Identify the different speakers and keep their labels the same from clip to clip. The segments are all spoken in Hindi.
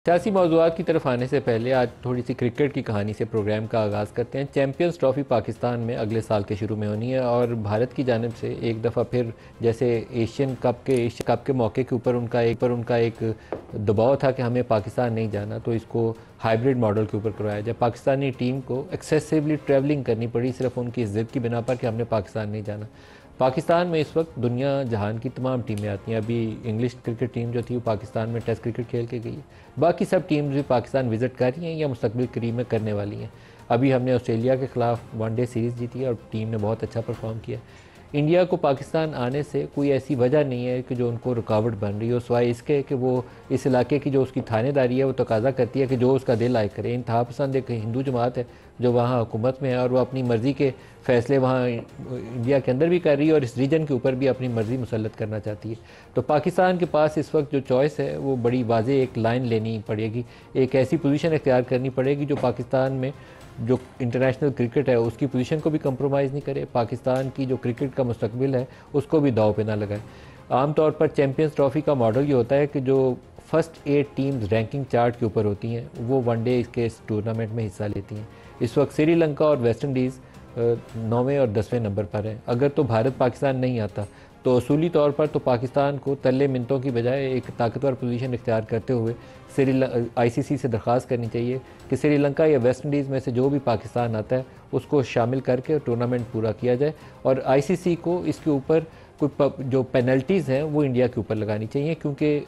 Speaker 1: सियासी मौज़ूआत की तरफ आने से पहले आज थोड़ी सी क्रिकेट की कहानी से प्रोग्राम का आगाज़ करते हैं। चैंपियंस ट्रॉफ़ी पाकिस्तान में अगले साल के शुरू में होनी है और भारत की जानिब से एक दफ़ा फिर जैसे एशियन कप के मौके के ऊपर उनका एक दबाव था कि हमें पाकिस्तान नहीं जाना, तो इसको हाइब्रिड मॉडल के ऊपर करवाया जाए। पाकिस्तानी टीम को एक्सेसिवली ट्रैवलिंग करनी पड़ी सिर्फ उनकी इस ज़िद की बिना पर कि हमने पाकिस्तान नहीं जाना। पाकिस्तान में इस वक्त दुनिया जहान की तमाम टीमें आती हैं। अभी इंग्लिश क्रिकेट टीम जो थी वो पाकिस्तान में टेस्ट क्रिकेट खेल के गई है। बाकी सब टीम्स भी पाकिस्तान विज़िट कर रही हैं या मुस्तकबिल करीब में करने वाली हैं। अभी हमने ऑस्ट्रेलिया के ख़िलाफ़ वनडे सीरीज़ जीती है और टीम ने बहुत अच्छा परफॉर्म किया। इंडिया को पाकिस्तान आने से कोई ऐसी वजह नहीं है कि जो उनको रुकावट बन रही हो, सिवाय इसके कि वो इस इलाके की जो उसकी थानेदारी है वो तकाजा करती है कि जो उसका दिल आए करे। इंतहा पसंद एक हिंदू जमात है जो वहाँ हुकूमत में है और वो अपनी मर्ज़ी के फ़ैसले वहाँ इंडिया के अंदर भी कर रही है और इस रीजन के ऊपर भी अपनी मर्ज़ी मुसल्लत करना चाहती है। तो पाकिस्तान के पास इस वक्त जो चॉइस है वो बड़ी वाज़ेह एक लाइन लेनी पड़ेगी, एक ऐसी पोजीशन इख्तियार करनी पड़ेगी जो पाकिस्तान में जो इंटरनेशनल क्रिकेट है उसकी पोजीशन को भी कंप्रोमाइज़ नहीं करे, पाकिस्तान की जो क्रिकेट का मुस्तकबिल है उसको भी दाव पे ना लगाए। आमतौर पर चैम्पियंस ट्रॉफ़ी का मॉडल ये होता है कि जो फर्स्ट 8 टीम्स रैंकिंग चार्ट के ऊपर होती हैं वो वनडे के इस टूर्नामेंट में हिस्सा लेती हैं। इस वक्त श्रीलंका और वेस्ट इंडीज़ 9वें और 10वें नंबर पर हैं। अगर तो भारत पाकिस्तान नहीं आता तो असूली तौर पर तो पाकिस्तान को तल्ले मिनटों की बजाय एक ताकतवर पोजीशन इख्तियार करते हुए आईसीसी से दरख्वास्त करनी चाहिए कि श्रीलंका या वेस्ट इंडीज़ में से जो भी पाकिस्तान आता है उसको शामिल करके टूर्नामेंट पूरा किया जाए और आईसीसी को इसके ऊपर कोई जो पेनल्टीज़ हैं वो इंडिया के ऊपर लगानी चाहिए, क्योंकि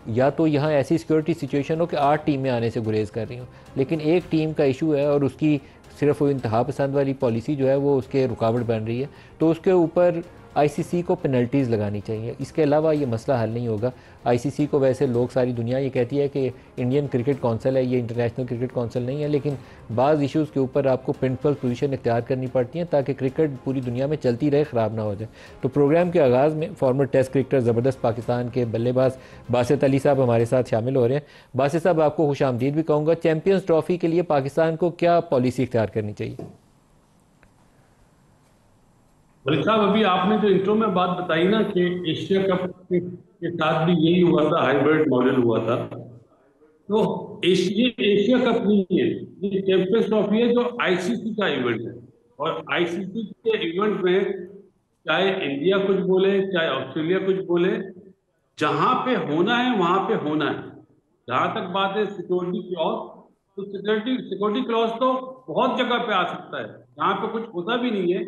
Speaker 1: या तो यहाँ ऐसी सिक्योरिटी सिचुएशन हो कि 8 टीमें आने से गुरेज कर रही हों, लेकिन एक टीम का इशू है और उसकी सिर्फ वो इंतहा पसंद वाली पॉलिसी जो है वो उसके रुकावट बन रही है, तो उसके ऊपर आईसीसी को पेनल्टीज़ लगानी चाहिए। इसके अलावा ये मसला हल नहीं होगा। आईसीसी को वैसे लोग, सारी दुनिया ये कहती है कि इंडियन क्रिकेट काउंसिल है, ये इंटरनेशनल क्रिकेट काउंसिल नहीं है, लेकिन बाज़ इश्यूज़ के ऊपर आपको प्रिंसिपल पोजीशन इख्तियार करनी पड़ती हैं ताकि क्रिकेट पूरी दुनिया में चलती रहे, ख़राब ना हो जाए। तो प्रोग्राम के आगाज़ में फॉर्मर टेस्ट क्रिकेटर ज़बरदस्त पाकिस्तान के बल्लेबाज बासित अली साहब हमारे साथ शामिल हो रहे हैं। बासित साहब, आपको खुश आमदीद भी कहूँगा। चैम्पियंस ट्रॉफ़ी के लिए पाकिस्तान को क्या पॉलिसी इख्तियार करनी चाहिए?
Speaker 2: मलिक साहब, अभी आपने जो इंट्रो में बात बताई ना कि एशिया कप के साथ भी यही हुआ था, हाइब्रिड मॉडल हुआ था। तो एशिया कप नहीं है, ये चैंपियंस ट्रॉफी है जो आईसीसी का इवेंट है। और आईसीसी के इवेंट में चाहे इंडिया कुछ बोले चाहे ऑस्ट्रेलिया कुछ बोले, जहां पे होना है वहां पे होना है। जहां तक बात है सिक्योरिटी क्लॉज, तो सिक्योरिटी क्लॉज तो बहुत जगह पे आ सकता है जहां पे कुछ होता भी नहीं है।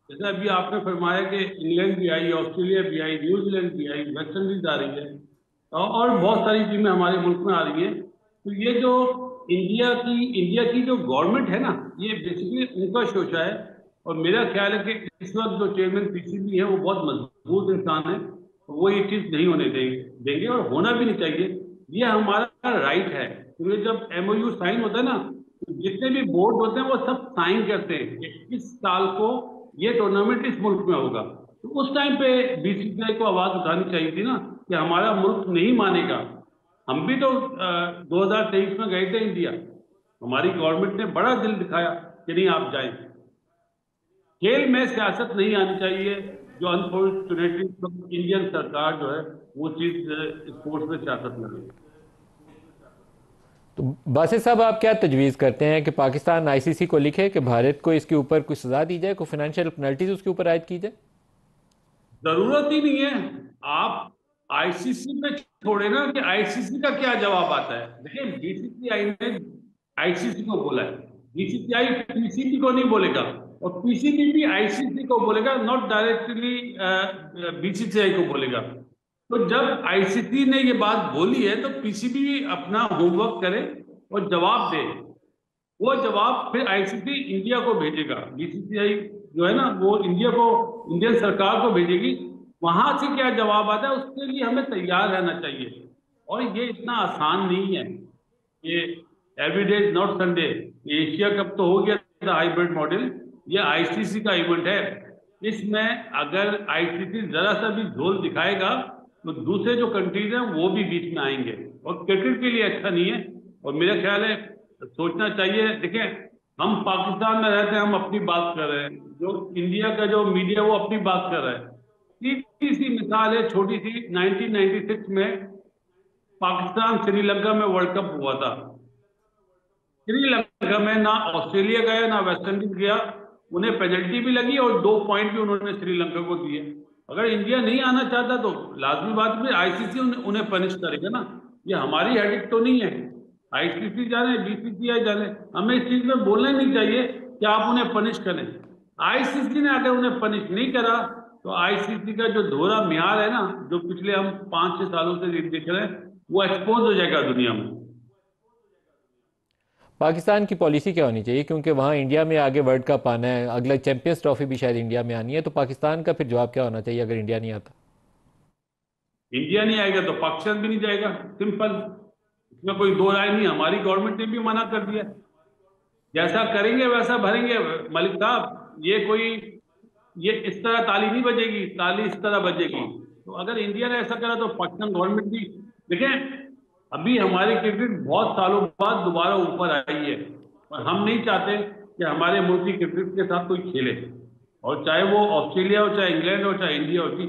Speaker 2: जैसे अभी आपने फरमाया कि इंग्लैंड भी आई, ऑस्ट्रेलिया भी आई, न्यूजीलैंड भी आई, वेस्ट इंडीज आ रही है और बहुत सारी टीमें हमारे मुल्क में आ रही हैं। तो ये जो इंडिया की जो गवर्नमेंट है ना, ये बेसिकली उनका शोशा है। और मेरा ख्याल है कि इस वक्त जो चेयरमैन पीसीबी है वो बहुत मजबूत इंसान है, वो ये चीज नहीं होने देंगे और होना भी नहीं चाहिए। ये हमारा राइट है, क्योंकि जब एमओयू साइन होता है ना, तो जितने भी बोर्ड होते हैं वो सब साइन करते हैं कि इस साल को ये टूर्नामेंट इस मुल्क में होगा। तो उस टाइम पे बीसीसीआई को आवाज उठानी चाहिए थी ना कि हमारा मुल्क नहीं मानेगा। हम भी तो 2023 में गए थे इंडिया, हमारी गवर्नमेंट ने बड़ा दिल दिखाया कि नहीं आप जाए। खेल में सियासत नहीं आनी चाहिए। जो अनफॉर्चुनेटली इंडियन सरकार जो है वो चीज स्पोर्ट्स में सियासत लगे।
Speaker 1: तो बासित साहब, आप क्या तजवीज़ करते हैं कि पाकिस्तान आईसीसी को लिखे कि भारत को इसके ऊपर कुछ सज़ा दी जाए, कोई फाइनेंशियल पेनल्टीज उसके ऊपर आयद की जाए?
Speaker 2: जरूरत ही नहीं है। आप आईसीसी पे छोड़े ना कि आईसीसी का क्या जवाब आता है। देखिए, बीसीसीआई ने आईसीसी को बोला है, बीसीसीआई पीसीबी को नहीं बोलेगा और पीसीबी भी आईसीसी को बोलेगा, नॉट डायरेक्टली बीसीसीआई को बोलेगा। तो जब आईसीसी ने ये बात बोली है तो पीसीबी भी अपना होमवर्क करे और जवाब दे। वो जवाब फिर आईसीसी इंडिया को भेजेगा, बीसीसीआई जो है ना वो इंडियन सरकार को भेजेगी। वहां से क्या जवाब आता है उसके लिए हमें तैयार रहना चाहिए। और ये इतना आसान नहीं है। ये everyday is not Sunday. Asia cup तो हो गया था हाइब्रिड मॉडल, ये आईसीसी का इवेंट है। इसमें अगर आईसीसी जरा सा भी झोल दिखाएगा तो दूसरे जो कंट्रीज हैं वो भी बीच में आएंगे और क्रिकेट के लिए अच्छा नहीं है। और मेरा ख्याल है सोचना चाहिए। देखें, हम पाकिस्तान में रहते हैं, हम अपनी बात कर रहे हैं, जो इंडिया का जो मीडिया वो अपनी बात कर रहा है। सीधी सी मिसाल है, छोटी सी, 1996 में पाकिस्तान श्रीलंका में वर्ल्ड कप हुआ था, श्रीलंका में ना ऑस्ट्रेलिया गया ना वेस्ट इंडीज गया, उन्हें पेनल्टी भी लगी और 2 पॉइंट भी उन्होंने श्रीलंका को दिए। अगर इंडिया नहीं आना चाहता तो लाजमी बात में आईसीसी उन्हें पनिश करेगा ना, ये हमारी हेडिक तो नहीं है। आईसीसी जाने, बीसीसीआई जाने, हमें इस चीज में बोलना ही नहीं चाहिए कि आप उन्हें पनिश करें। आईसीसी ने अगर उन्हें पनिश नहीं करा तो आईसीसी का जो दोहरा म्यार है ना, जो पिछले हम 5-6 सालों से देख रहे हैं, वो एक्सपोज हो जाएगा दुनिया में।
Speaker 1: पाकिस्तान की पॉलिसी क्या होनी चाहिए, क्योंकि वहाँ इंडिया में आगे वर्ल्ड कप आना है, अगला चैंपियंस ट्रॉफी भी शायद इंडिया में आनी है, तो पाकिस्तान का फिर जवाब क्या होना चाहिए अगर इंडिया नहीं आता?
Speaker 2: इंडिया नहीं आएगा तो पाकिस्तान भी नहीं जाएगा, सिंपल, इसमें कोई दो राय नहीं। हमारी गवर्नमेंट ने भी मना कर दिया, जैसा करेंगे वैसा भरेंगे। मलिक साहब, ये इस तरह ताली नहीं बजेगी, ताली इस तरह बजेगी। तो अगर इंडिया ने ऐसा करा तो पाकिस्तान गवर्नमेंट भी देखें। अभी हमारी क्रिकेट बहुत सालों बाद दोबारा ऊपर आई है और हम नहीं चाहते कि हमारे मुल्क की क्रिकेट के साथ कोई खेले, और चाहे वो ऑस्ट्रेलिया हो, चाहे इंग्लैंड हो, चाहे इंडिया हो, जी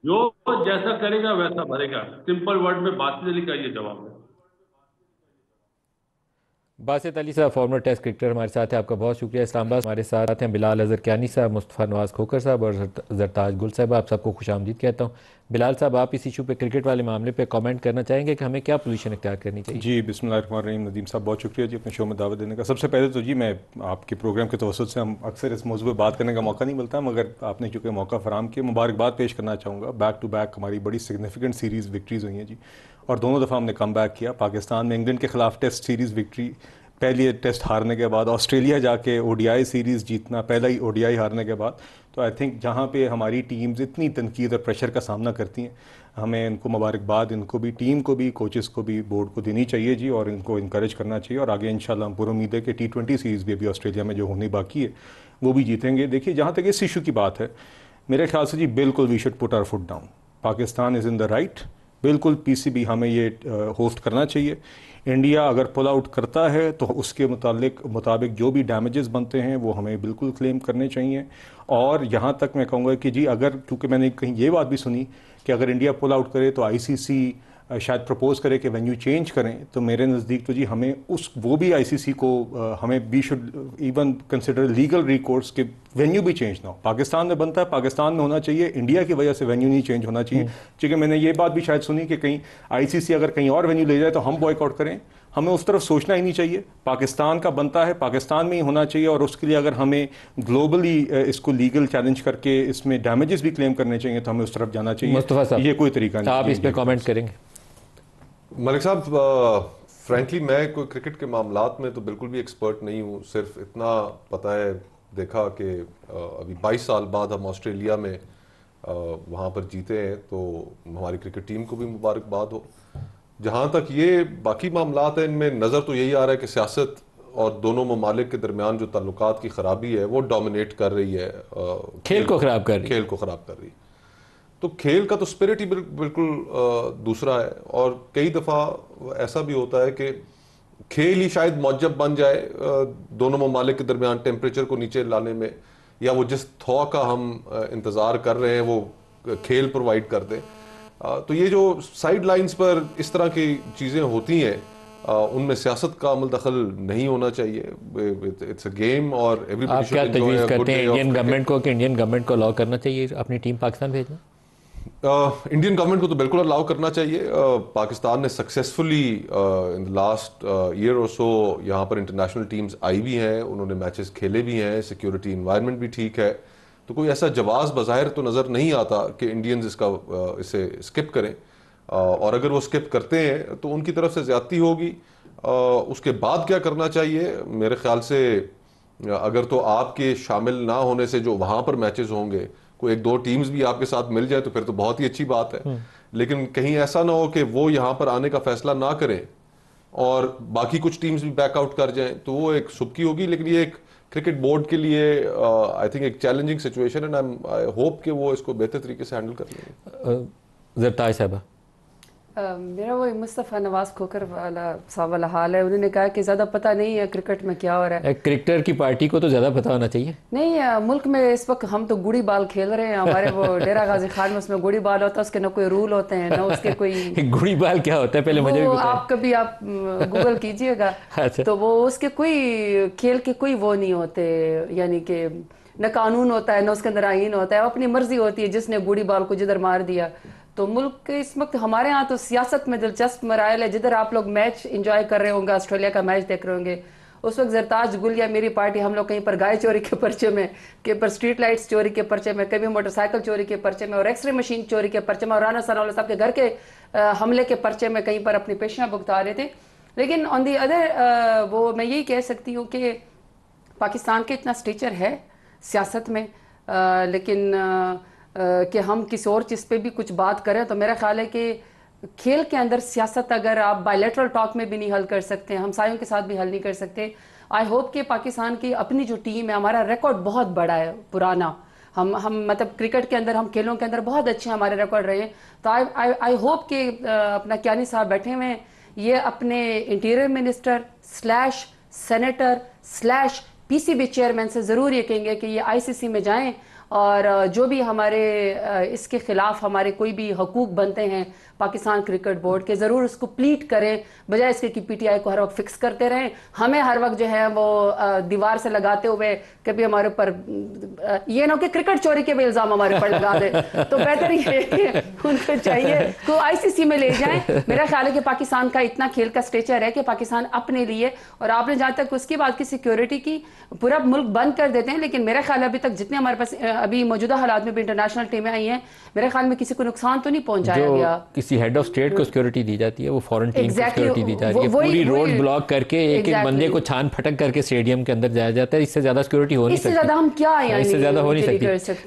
Speaker 2: जो जैसा करेगा वैसा भरेगा। सिंपल वर्ड में बासित अली का ये जवाब है।
Speaker 1: बासित अली साहब, फॉर्मर टेस्ट क्रिकेटर, हमारे साथ हैं, आपका बहुत शुक्रिया। इस्लामाबाद हमारे साथ हैं बिलाल अजहर कियानी साहब, मुस्तफ़ा नवाज़ खोकर साहब और जरताज गुल साहब। आप सबको खुशामदीद कहता हूँ। बिलाल साहब, आप इस इशू पे, क्रिकेट वाले मामले पे कमेंट करना चाहेंगे कि हमें क्या पोजीशन इख्तियार करनी चाहिए?
Speaker 3: जी, बिस्मिल्लाहिर्रहमानिर्रहीम। नदीम साहब, बहुत शुक्रिया जी अपने शो में दावत देने का। सबसे पहले तो जी, मैं आपके प्रोग्राम के तवसत से हम अक्सर इस मौजूद पर बात करने का मौका नहीं मिलता, मगर आपने चूँकि मौका फराम किया, मुबारकबाद पेश करना चाहूँगा। बैक टू बैक हमारी बड़ी सिग्निफिकेंट सीरीज़ विक्ट्रीज़ हुई हैं जी, और दोनों दफ़ा हमने कम बैक किया। पाकिस्तान में इंग्लैंड के ख़िलाफ़ टेस्ट सीरीज़ विक्ट्री, पहली टेस्ट हारने के बाद ऑस्ट्रेलिया जाके ओडीआई सीरीज़ जीतना, पहला ही ओडीआई हारने के बाद। तो आई थिंक जहाँ पे हमारी टीम्स इतनी तनकीद और प्रेशर का सामना करती हैं, हमें इनको मुबारकबाद, इनको भी, टीम को भी, कोचेस को भी, बोर्ड को देनी चाहिए जी, और इनको इनकरेज करना चाहिए। और आगे इंशाल्लाह हम पूरी उम्मीद है कि T20 सीरीज़ भी अभी ऑस्ट्रेलिया में जो होनी बाकी है वो भी जीतेंगे। देखिए, जहाँ तक इस इशू की बात है, मेरे ख्याल से जी बिल्कुल we should put our foot down. Pakistan is in the right, बिल्कुल पीसीबी हमें ये होस्ट करना चाहिए। इंडिया अगर पुल आउट करता है तो उसके मुताबिक जो भी डैमेजेस बनते हैं वो हमें बिल्कुल क्लेम करने चाहिए। और यहाँ तक मैं कहूँगा कि जी, अगर, क्योंकि मैंने कहीं ये बात भी सुनी कि अगर इंडिया पुल आउट करे तो आईसीसी शायद प्रपोज करे कि वेन्यू चेंज करें, तो मेरे नज़दीक तो जी हमें वो भी आईसीसी को हमें we should even consider legal recourse के वेन्यू भी चेंज ना हो। पाकिस्तान में बनता है, पाकिस्तान में होना चाहिए, इंडिया की वजह से वेन्यू नहीं चेंज होना चाहिए। क्योंकि मैंने ये बात भी शायद सुनी कि कहीं आईसीसी अगर कहीं और वेन्यू ले जाए तो हम बॉयकॉट करें। हमें उस तरफ सोचना ही नहीं चाहिए। पाकिस्तान का बनता है, पाकिस्तान में ही होना चाहिए, और उसके लिए अगर हमें ग्लोबली इसको लीगल चैलेंज करके इसमें डैमेजेस भी क्लेम करने चाहिए तो हमें उस तरफ जाना चाहिए।
Speaker 1: मुस्तफा साहब,
Speaker 3: ये कोई तरीका नहीं।
Speaker 1: आप इस पर कमेंट करेंगे?
Speaker 4: मलिक साहब, फ्रैंकली मैं कोई क्रिकेट के मामलात में तो बिल्कुल भी एक्सपर्ट नहीं हूँ। सिर्फ इतना पता है, देखा कि अभी 22 साल बाद हम ऑस्ट्रेलिया में वहाँ पर जीते हैं, तो हमारी क्रिकेट टीम को भी मुबारकबाद हो। जहाँ तक ये बाकी मामलात हैं, इनमें नज़र तो यही आ रहा है कि सियासत और दोनों ममालिक के दरमियान जो ताल्लुकात की ख़राबी है वो डोमिनेट कर रही है,
Speaker 1: खेल को ख़राब कर रही है।
Speaker 4: खेल को ख़राब कर रही है। तो खेल का तो स्पिरिट ही बिल्कुल दूसरा है। और कई दफ़ा ऐसा भी होता है कि खेल ही शायद मौजब बन जाए दोनों ममालिक के दरमियान टेम्परेचर को नीचे लाने में, या वो जिस थॉ का हम इंतज़ार कर रहे हैं वो खेल प्रोवाइड कर दे। तो ये जो साइड लाइंस पर इस तरह की चीज़ें होती हैं, उनमें सियासत का अमल दखल नहीं होना चाहिए। इट्स अ गेम और एवरीबॉडी
Speaker 1: आप क्या तजवीज़ करते हैं इंडियन गवर्नमेंट को कि इंडियन गवर्नमेंट को अलाउ करना चाहिए अपनी टीम पाकिस्तान भेजना?
Speaker 4: इंडियन गवर्नमेंट को तो बिल्कुल अलाउ करना चाहिए। पाकिस्तान ने successfully in the last year और सो यहाँ पर इंटरनेशनल टीम्स आई भी हैं, उन्होंने मैचेस खेले भी हैं, सिक्योरिटी इन्वायरमेंट भी ठीक है। तो कोई ऐसा जवाब बज़ाहिर तो नज़र नहीं आता कि इंडियंस इसे स्किप करें, और अगर वो स्किप करते हैं तो उनकी तरफ से ज़्यादती होगी। उसके बाद क्या करना चाहिए, मेरे ख्याल से अगर तो आपके शामिल ना होने से जो वहाँ पर मैचेस होंगे, कोई 1-2 टीम्स भी आपके साथ मिल जाए तो फिर तो बहुत ही अच्छी बात है। लेकिन कहीं ऐसा ना हो कि वो यहाँ पर आने का फैसला ना करें और बाकी कुछ टीम्स भी बैकआउट कर जाएं, तो वो एक सुबकी होगी। लेकिन ये एक क्रिकेट बोर्ड के लिए आई थिंक एक चैलेंजिंग सिचुएशन है, एंड आई होप कि वो इसको बेहतर तरीके से हैंडल कर लेंगे।
Speaker 1: जरताज साहबा,
Speaker 5: मेरा वो मुस्तफ़ा नवाज खोकर वाला हाल है। उन्होंने कहा कि ज़्यादा पता नहीं है क्रिकेट में क्या हो रहा है।
Speaker 1: क्रिकेटर की पार्टी को तो ज़्यादा पता होना चाहिए।
Speaker 5: नहीं, मुल्क में इस वक्त हम तो गुड़ी बाल खेल रहे हैं। हमारे वो डेरा गाजी खान में उसमें गुड़ी बाल होता है, उसके ना कोई रूल होते हैं ना उसके कोई
Speaker 1: गुड़ी बाल क्या होता है पहले मुझे भी बताएं।
Speaker 5: आप कभी आप गूगल कीजिएगा।
Speaker 1: अच्छा।
Speaker 5: तो वो उसके कोई खेल के कोई वो नहीं होते, यानी कि न कानून होता है न उसके अंदर आईन होता है, अपनी मर्जी होती है जिसने गुड़ी बाल को जिधर मार दिया। तो मुल्क के इस वक्त हमारे यहाँ तो सियासत में दिलचस्प मराइल है। जिधर आप लोग मैच एंजॉय कर रहे होंगे, ऑस्ट्रेलिया का मैच देख रहे होंगे, उस वक्त जरताज गुल या मेरी पार्टी हम लोग कहीं पर गाय चोरी के पर्चे में, कहीं पर स्ट्रीट लाइट्स चोरी के पर्चे में, कभी मोटरसाइकिल चोरी के पर्चे में और एक्सरे मशीन चोरी के पर्चे में और राना सनाउल्लाह साहब के घर के हमले के पर्चे में कहीं पर अपनी पेशियां भुगता रहे थे। लेकिन ऑन दी अदर वो मैं यही कह सकती हूँ कि पाकिस्तान के इतना स्टेचर है सियासत में, लेकिन कि हम किसी और चीज़ पे भी कुछ बात करें तो मेरा ख्याल है कि खेल के अंदर सियासत अगर आप बायलैटरल टॉक में भी नहीं हल कर सकते, हमसायों के साथ भी हल नहीं कर सकते। आई होप कि पाकिस्तान की अपनी जो टीम है, हमारा रिकॉर्ड बहुत बड़ा है पुराना, हम मतलब क्रिकेट के अंदर, हम खेलों के अंदर बहुत अच्छे हमारे रिकॉर्ड रहे हैं। तो आई होप कि अपना कियानी साहब बैठे हुए हैं, ये अपने interior minister slash senator slash PCB chairman से ज़रूर ये कहेंगे कि ये आईसीसी में जाएं और जो भी हमारे इसके खिलाफ हमारे कोई भी हकूक बनते हैं पाकिस्तान क्रिकेट बोर्ड के, ज़रूर उसको प्लीट करें, बजाय इसके कि पीटीआई को हर वक्त फिक्स करते रहें, हमें हर वक्त जो है वो दीवार से लगाते हुए कभी हमारे ऊपर ये ना कि क्रिकेट चोरी के भी इल्ज़ाम हमारे ऊपर लगा दे। तो बेहतर ये है कि उनको चाहिए तो आईसीसी में ले जाएं। मेरा ख्याल है कि पाकिस्तान का इतना खेल का स्टेचर है कि पाकिस्तान अपने लिए, और आपने जहाँ तक उसकी बात की सिक्योरिटी की, पूरा मुल्क बंद कर देते हैं, लेकिन मेरा ख्याल है अभी तक जितने हमारे पास अभी मौजूदा हालात में भी इंटरनेशनल टीमें आई हैं, मेरे ख्याल में किसी को नुकसान तो नहीं पहुंचाया गया।
Speaker 1: किसी हेड ऑफ स्टेट को सिक्योरिटी दी जाती है, वो फॉरेन टीम को सिक्योरिटी दी जा रही है।
Speaker 5: वही-
Speaker 1: पूरी रोड
Speaker 5: वही-
Speaker 1: ब्लॉक करके एक एक बंदे को छान फटक करके स्टेडियम के अंदर जाया जाता है। इससे ज्यादा सिक्योरिटी हो नहीं
Speaker 5: इससे ज्यादा हम क्या
Speaker 1: इससे ज्यादा हो नहीं सकती।